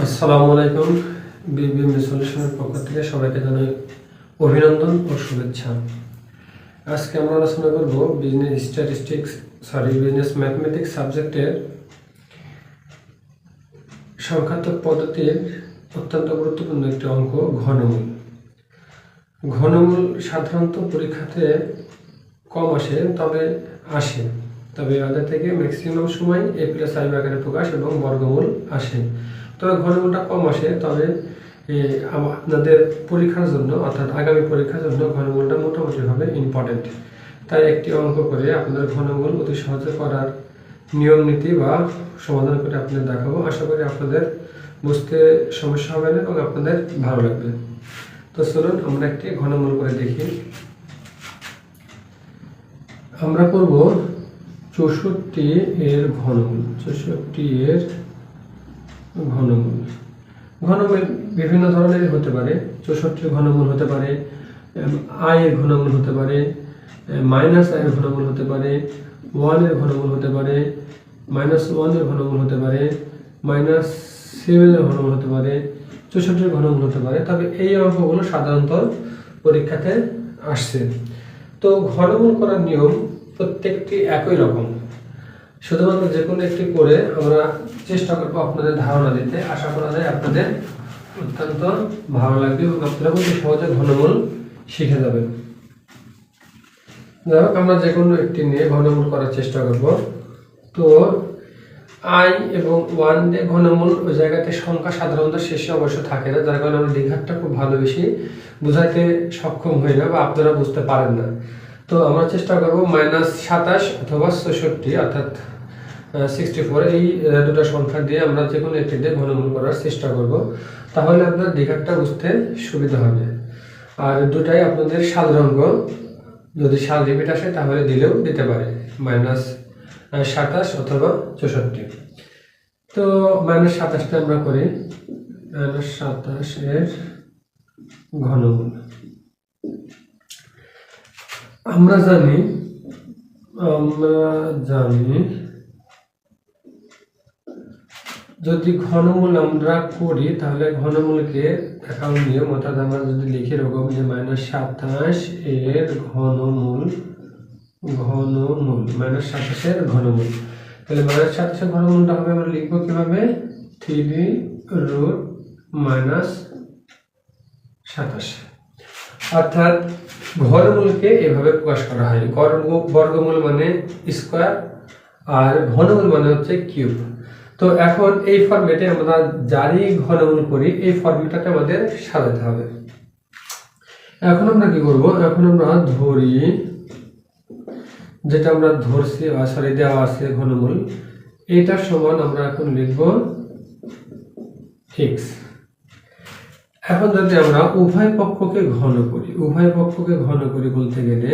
আসসালামু আলাইকুম। বিবিএম সলিউশনের পক্ষ থেকে সবাইকে জানাই অভিনন্দন ও শুভেচ্ছা। আজকে আমরা আলোচনা করব বিজনেস ম্যাথমেটিক্স সাবজেক্টের সংখ্যাত্মক পদ্ধতির অত্যন্ত গুরুত্বপূর্ণ একটি অঙ্ক ঘনমূল। ঘনমূল সাধারণত পরীক্ষাতে কম আসে, তবে ওদের থেকে ম্যাক্সিমাম সময় a+i আকারে প্রকাশ এবং বর্গমূল আসে। তবে ঘনমূলটা কম আসে, তবে আপনাদের পরীক্ষার জন্য অর্থাৎ আগামী পরীক্ষার জন্য ঘনমূলটা মোটামুটিভাবে ইম্পর্টেন্ট। তাই একটি অঙ্ক করে আপনাদের ঘনমূল অতি সহজে করার নিয়ম নীতি বা সমাধান করে আপনাদের দেখাবো। আশা করি আপনাদের বুঝতে সমস্যা হবে না এবং আপনাদের ভালো লাগবে। তো চলুন আমরা একটি ঘনমূল করে দেখি। আমরা করব 64 এর ঘনমূল। 64 এর ঘনমূল বিভিন্ন ধরনের হতে পারে। 64 ঘনমূল হতে পারে, i এর ঘনমূল হতে পারে, -i এর ঘনমূল হতে পারে, 1 এর ঘনমূল হতে পারে, -1 এর ঘনমূল হতে পারে, -7 এর ঘনমূল হতে পারে, 64 এর ঘনমূল হতে পারে। তবে এই অঙ্কগুলো সাধারণত পরীক্ষাতে আসছে। তো ঘনমূল করার নিয়ম প্রত্যেকটি একই রকম, শুধুমাত্র যে কোনো একটি করে আমরা চেষ্টা করবো আপনাদের ধারণা দিতে। আশা করা যায় আপনাদের অত্যন্ত ভালো লাগবে এবং আপনারা খুব সহজে ঘনমূল শিখে যাবেন। যাই হোক, আমরা যে কোনো একটি নিয়ে ঘনমূল করার চেষ্টা করব। তো i এবং 1 দিয়ে ঘনমূল ওই জায়গাতে সংখ্যা সাধারণত শেষে অবশ্য থাকে না, যার কারণে আমরা দ্বিঘাতটা খুব ভালো বেশি বোঝাইতে সক্ষম হই না বা আপনারা বুঝতে পারেন না। তো আমরা চেষ্টা করব -27 অথবা 64 অর্থাৎ 64 এই দুটো সংখ্যা দিয়ে আমরা যে কোনো একটি দিয়ে ঘনমূল করার চেষ্টা করব। তাহলে আপনার দ্বিঘাতটা বুঝতে সুবিধা হবে। আর দুটাই আপনাদের সাধারণ অঙ্ক, যদি সাল রিপিট আসে তাহলে দিলেও দিতে পারে, -27 অথবা 64। তো -27টা আমরা করি। -27 এর ঘনমূল আমরা জানি যদি ঘনমূল আমরা করি তাহলে ঘনমূলকে দেখার নিয়ম, অর্থাৎ আমরা যদি লিখে এরকম যে -27 এর ঘনমূল, -27 এর ঘনমূল, তাহলে -27 এর ঘনমূলটা হবে আমরা লিখবো কিভাবে, 3√-27। অর্থাৎ ঘনমূলকে এভাবে প্রকাশ করা হয়। বর্গমূল মানে স্কয়ার আর ঘনমূল মানে হচ্ছে কিউব। তো এখন এই ফরম্যাটে আমরা যারই ঘনমূল করি এই ফরম্যাটটাকে আমাদের সাজাতে হবে। এখন আমরা কি করব, এখন আমরা ধরি যেটা আমরা ধরছি দেওয়া আছে ঘনমূল, এটার সমান আমরা এখন লিখব x। এখন যদি আমরা উভয় পক্ষকে ঘন করি বলতে গেলে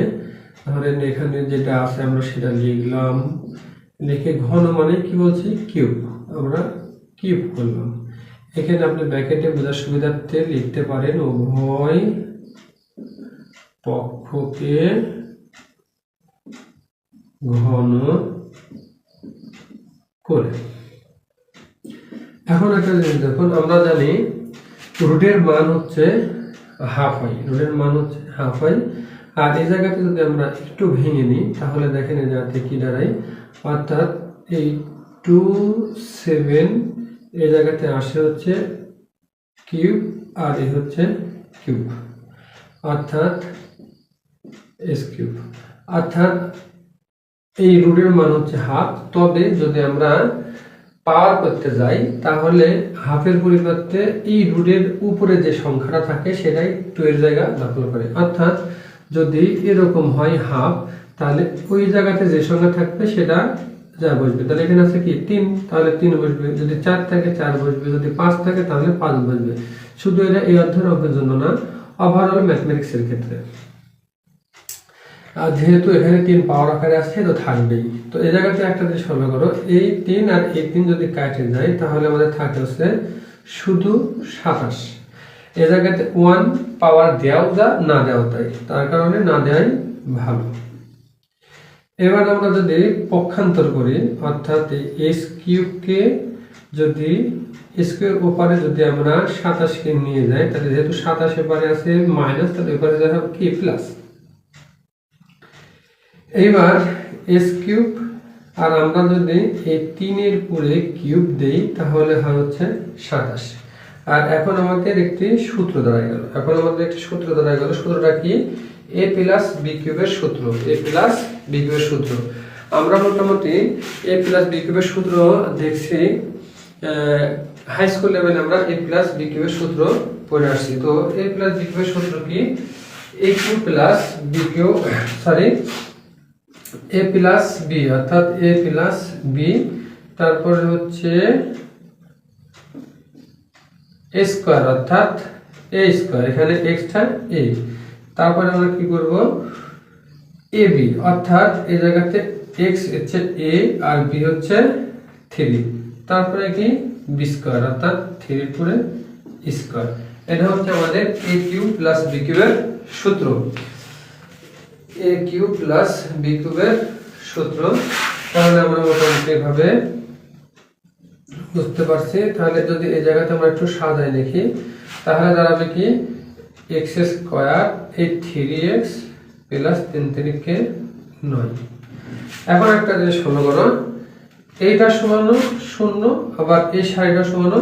ধরেন এখানে যেটা আছে আমরা সেটা লিখলাম, লিখে ঘন মানে কি বলছি, কিউব, আমরা কিউব করলাম। এখানে আপনি ব্র্যাকেটে বোঝার সুবিধার্থে লিখতে পারেন উভয় পক্ষকে ঘন করে। এখন একটা জিনিস দেখুন, আমরা জানি রুটের মান হচ্ছে হাফ হয়, আর এই জায়গাতে যদি আমরা একটু ভেঙে নিই তাহলে দেখেন এই জায়গাতে কি দাঁড়ায়, অর্থাৎ এই 27 এই জায়গাতে আসে হচ্ছে কিউব আর এই হচ্ছে কিউব, অর্থাৎ এস কিউব। অর্থাৎ এই রুটের মান হচ্ছে হাফ। তবে যদি আমরা পাওয়ার করতে যাই তাহলে হাফের পরিবর্তে এই রুটের উপরে যে সংখ্যাটা থাকে সেটাই 2 এর জায়গা দখল করে। অর্থাৎ যদি এরকম হয় হাফ, তাহলে ওই জায়গাতে যে সংখ্যা থাকবে সেটা যা বসবে। তাহলে এখানে আছে কি 3, তাহলে 3 বসবে। যদি 4 থাকে 4 বসবে, যদি 5 থাকে তাহলে 5 বসবে। শুধু এটা এই অধ্যায়ের অঙ্কের জন্য না, ওভারঅল ম্যাথমেটিক্সের ক্ষেত্রে। আর যেহেতু এখানে 3 পাওয়ার আকারে আসছে তো থাকবেই। তো এই জায়গাতে একটা জিনিস ফলো করো, এই 3 আর এই 3 যদি কাটে যায় তাহলে আমাদের থাকে হচ্ছে শুধু 27। এই জায়গাতে 1 পাওয়ার দেওয়াও যা না দেওয়া তাই, তার কারণে না দেওয়াই ভালো। এবার আমরা যদি পক্ষান্তর করি, অর্থাৎ এস কিউবকে যদি স্কোয়ার ওপারে যদি আমরা 27কে নিয়ে যাই, তাহলে যেহেতু 27 এপারে আছে মাইনাস, তাহলে এপারে যাবে কি প্লাস। এইবার এস কিউব, আর আমরা যদি এই 3 এর উপরে কিউব দেই তাহলে হয় হচ্ছে 27। আর এখন আমাদের একটি সূত্র দাঁড়ায় গেল, সূত্রটা কি? এ প্লাস বি কিউবের সূত্র, সূত্র। আমরা মোটামুটি এ প্লাস বি কিউবের সূত্র দেখছি, হাই স্কুল লেভেলে আমরা এ প্লাস বি কিউবের সূত্র পড়ে আসছি। তো এ প্লাস বি কিউবের সূত্র কি? এ কিউব প্লাস বি কিউব, এ প্লাস বি, অর্থাৎ এ প্লাস বি, তারপরে হচ্ছে এ স্কোয়ার অর্থাৎ এ স্কোয়ার, এখানে এক্সটা এ, তারপরে আমরা কি করব? এ বি, অর্থাৎ এই জায়গাতে এক্স হচ্ছে এ আর বি হচ্ছে 3, তারপরে কি বি স্কোয়ার অর্থাৎ 3 এর উপরে স্কোয়ার। এটা হচ্ছে আমাদের এ কিউব প্লাস বি কিউবের সূত্র, এ কিউব প্লাস বি কিউবের সূত্র। তাহলে আমরা মোটামুটি এভাবে বুঝতে পারছি। তাহলে যদি এই জায়গাতে আমরা একটু সাজাই লিখি, তাহলে দাঁড়াবে কি? এক্স স্কোয়ার এই 3x প্লাস 3 3কে 9। এখন একটা জিনিস ফলো করো, এইটা সমান 0, আবার এই সারিটা সমান,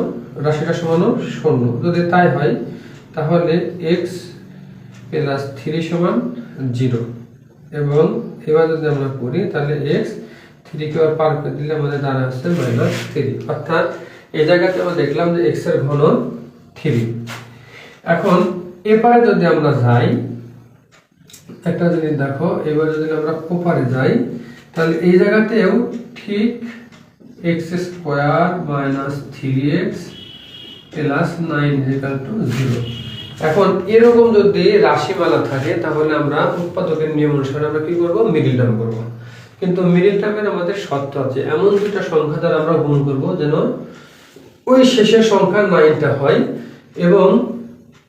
রাশিটা সমান 0। যদি তাই হয় তাহলে x প্লাস 3 সমান 0। এবং এবার যদি আমরা করি তাহলে x 3 কে পার করে দিলে আমাদের দাঁড়া আসছে -3, অর্থাৎ এই জায়গাতে আমরা দেখলাম যে x এর ঘন 3। এখন এপারে যদি আমরা যাই, একটা জিনিস দেখো, এবার যদি আমরা ওপারে যাই তাহলে এই জায়গাতেও ঠিক x square minus 3x plus 9 0। এখন এরকম যদি রাশিমালা থাকে তাহলে আমরা উৎপাদকের নিয়ম অনুসারে আমরা কি করব? মিডল টার্ম করব। কিন্তু মিডল টার্মের আমাদের শর্ত আছে, এমন দুটো সংখ্যা দ্বারা আমরা গুণ করব যেন ওই শেষের সংখ্যা 9টা হয় এবং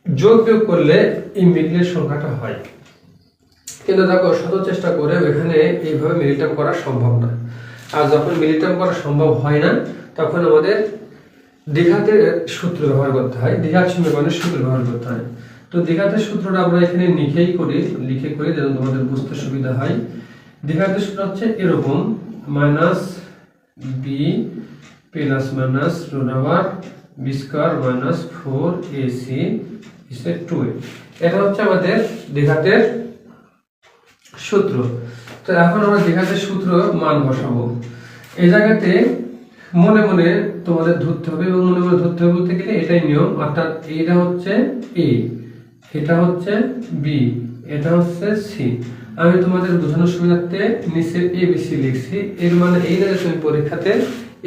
যোগ বিয়োগ করলে এই মিডলের সংখ্যাটা হয়। কিন্তু দেখো শত চেষ্টা করে এখানে এইভাবে মিডল টার্ম করা সম্ভব না। আর যখন মিডল টার্ম করা সম্ভব হয় না তখন আমাদের দ্বিঘাতের সূত্র ব্যবহার করতে হয়, দ্বিঘাত সমীকরণের সূত্র ব্যবহার করতে হয়। তো দ্বিঘাতের সূত্রটা আমরা এখানে লিখে করি যেন তোমাদের বুঝতে সুবিধা হয়। দ্বিঘাতের সূত্র হচ্ছে এরকম, minus b plus minus root over b square minus 4ac is 2a। এটা হচ্ছে আমাদের দ্বিঘাতের সূত্র। তো এখন আমরা দ্বিঘাতের সূত্র মান বসাবো। এই জায়গাতে মনে মনে তোমাদের ধরতে হবে, এবং মনে মনে ধরতে হবে বলতে গেলে এটাই নিয়ম, অর্থাৎ এটা হচ্ছে এ, এটা হচ্ছে বি, এটা হচ্ছে সি। আমি তোমাদের বোঝানোর সুবিধার্থে নিচে এবিসি লিখছি, এর মানে এই না যে তুমি পরীক্ষাতে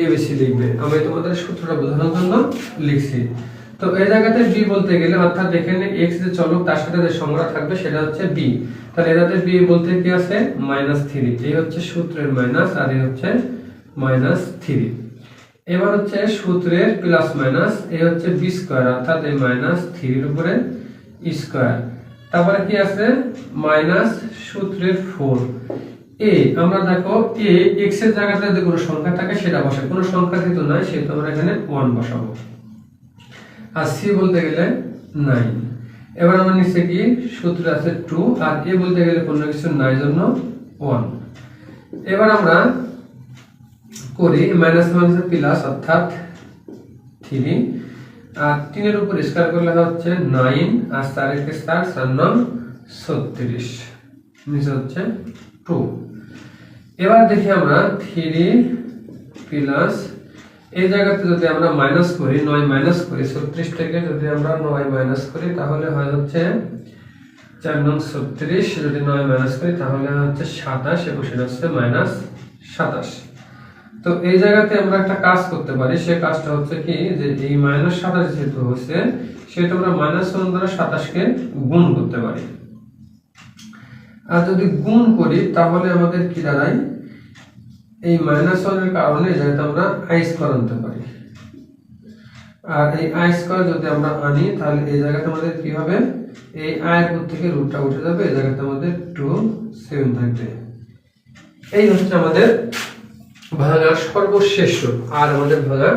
এবিসি লিখবে, আমি তোমাদের সূত্রটা বোঝানোর জন্য লিখছি। তো এই জায়গাতে বি বলতে গেলে অর্থাৎ এখানে এক্স যে চলক তার সাথে যে সংখ্যা থাকবে সেটা হচ্ছে বি, তাহলে এটাতে বি বলতে কি আছে? -3। এই হচ্ছে সূত্রের মাইনাস আর এই হচ্ছে -3। এবার হচ্ছে সূত্রের প্লাস মাইনাস, এই হচ্ছে বি স্কয়ার অর্থাৎ এই -3 এর উপরে স্কয়ার, তারপরে কি আছে? মাইনাস সূত্রের 4 এ। আমরা দেখো এ এক্স এর জায়গাতে যদি কোনো সংখ্যা থাকে সেটা বসাই, কোনো সংখ্যা যেহেতু নাই সেহেতু আমরা এখানে 1 বসাবো। আর সি বলতে গেলে 9। এবার আমরা নিচে কি সূত্র আছে 2, আর এ বলতে গেলে কোনো কিছু নাই জন্য 1। এবার আমরা করি মাইনাস মাইনাস প্লাস অর্থাৎ 3, আর 3 এর উপর স্কয়ার করলে হচ্ছে 9, আর 4 এর স্কয়ার 4 9 36, নিচে হচ্ছে 2। এবার দেখি আমরা 3 প্লাস এই জায়গাতে যদি আমরা মাইনাস করি, 9 মাইনাস করি 36 থেকে যদি আমরা 9 মাইনাস করি তাহলে হয় হচ্ছে 4 9 36, যদি 9 মাইনাস করি তাহলে হচ্ছে 27 এবং সেটা হচ্ছে -27। তো এই জায়গাতে আমরা একটা কাজ করতে পারি, সেই কাজটা হচ্ছে কি যে এই -27 যেহেতু হচ্ছে সেটা আমরা -1 দ্বারা 27 কে গুণ করতে পারি। আর যদি গুণ করি তাহলে আমাদের কি দাঁড়ায়? এই -1 এর কারণে যেটা আমরা i স্কয়ার আনতে পারি, আর এই i স্কয়ার যদি আমরা আনি তাহলে এই জায়গাতে আমাদের কি হবে? এই i এর উপর থেকে রুটটা উঠে যাবে, এই জায়গাতে আমাদের 2 7 থাকবে। এই হচ্ছে আমাদের ভাঙার সর্বশেষ রূপ, আর আমাদের ভাঙার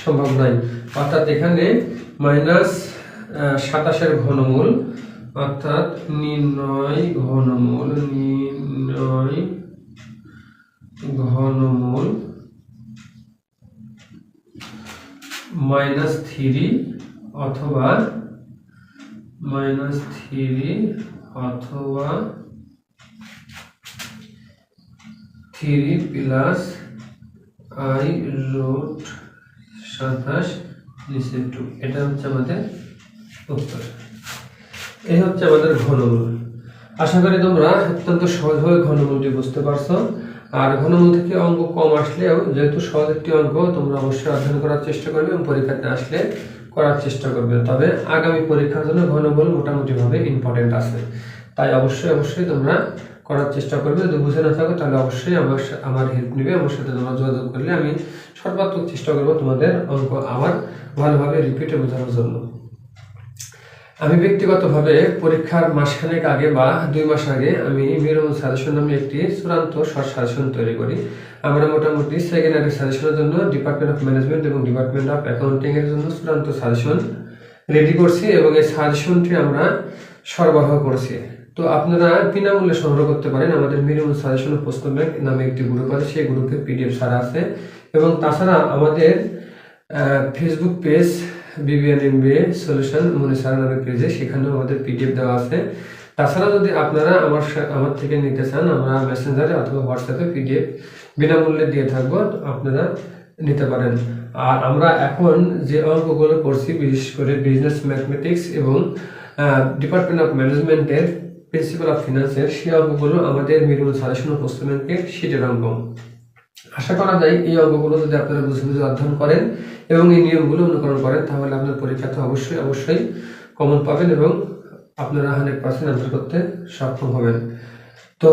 সম্ভব নয়। অর্থাৎ এখানে -27 ঘনমূল, অর্থাৎ নির্ণয় ঘনমূল -3 অথবা -3 প্লাস i√27 নিচে 2। এটা হচ্ছে আমাদের উত্তর। এই হচ্ছে আমাদের ঘনমূল। আশা করি তোমরা অত্যন্ত সহজভাবে ঘনমূলটি বুঝতে পারছো। আর ঘনমূল থেকে অঙ্ক কম আসলেও যেহেতু সহজ একটি অঙ্ক, তোমরা অবশ্যই অধ্যয়ন করার চেষ্টা করবে এবং পরীক্ষাতে আসলে করার চেষ্টা করবে। তবে আগামী পরীক্ষার জন্য ঘনমূল মোটামুটিভাবে ইম্পর্টেন্ট আছে, তাই অবশ্যই তোমরা করার চেষ্টা করবে। যদি বুঝে না থাকো তাহলে অবশ্যই আমার হেল্প নেবে। আমার সাথে তোমরা যোগাযোগ করলে আমি সর্বাত্মক চেষ্টা করবো তোমাদের অঙ্ক আবার ভালোভাবে রিপিটে বোঝানোর জন্য। আমি ব্যক্তিগতভাবে পরীক্ষার মাসখানেক আগে বা 2 মাস আগে আমি মিরমূল সাজেশন নামে একটি চূড়ান্ত শর্ট সাজেশন তৈরি করি। আমরা মোটামুটি সেকেন্ডারি সাজেশনের জন্য ডিপার্টমেন্ট অফ ম্যানেজমেন্ট এবং ডিপার্টমেন্ট অফ অ্যাকাউন্টিং এর জন্য চূড়ান্ত সাজেশন রেডি করছি এবং এই সাজেশনটি আমরা সরবরাহ করছি। তো আপনারা বিনামূল্যে সংগ্রহ করতে পারেন। আমাদের মিরমূল সাজেশন ও প্রশ্ন ব্যাংক নামে একটি গ্রুপ আছে, সেই গ্রুপে পিডিএফ ছাড়া আছে। এবং তাছাড়া আমাদের Facebook page BBN MBA solution মনিসার নামে পেজে, সেখানেও আমাদের পিডিএফ দেওয়া আছে। তাছাড়া যদি আপনারা আমার থেকে নিতে চান, আমরা মেসেঞ্জারে অথবা হোয়াটসঅ্যাপে পিডিএফ বিনামূল্যে দিয়ে থাকবো, আপনারা নিতে পারেন। আর আমরা এখন যে অঙ্কগুলো করছি, বিশেষ করে বিজনেস ম্যাথমেটিক্স এবং ডিপার্টমেন্ট অফ ম্যানেজমেন্টের প্রিন্সিপাল অফ ফিনান্সের, সেই অঙ্কগুলো আমাদের মিরমূল সাজেশন ও প্রশ্ন ব্যাংকের শীটের অঙ্ক। আশা করা যায় এই অঙ্কগুলো যদি আপনারা বুঝে বুঝে অধ্যয়ন করেন এবং এই নিয়মগুলো অনুকরণ করেন, তাহলে আপনার পরীক্ষাতে অবশ্যই কমন পাবেন এবং আপনারা 100% আনসার করতে সক্ষম হবেন। তো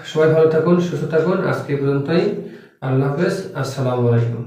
সবাই ভালো থাকুন, সুস্থ থাকুন। আজকে এই পর্যন্তই। আল্লাহ হাফেজ। আসসালামু আলাইকুম।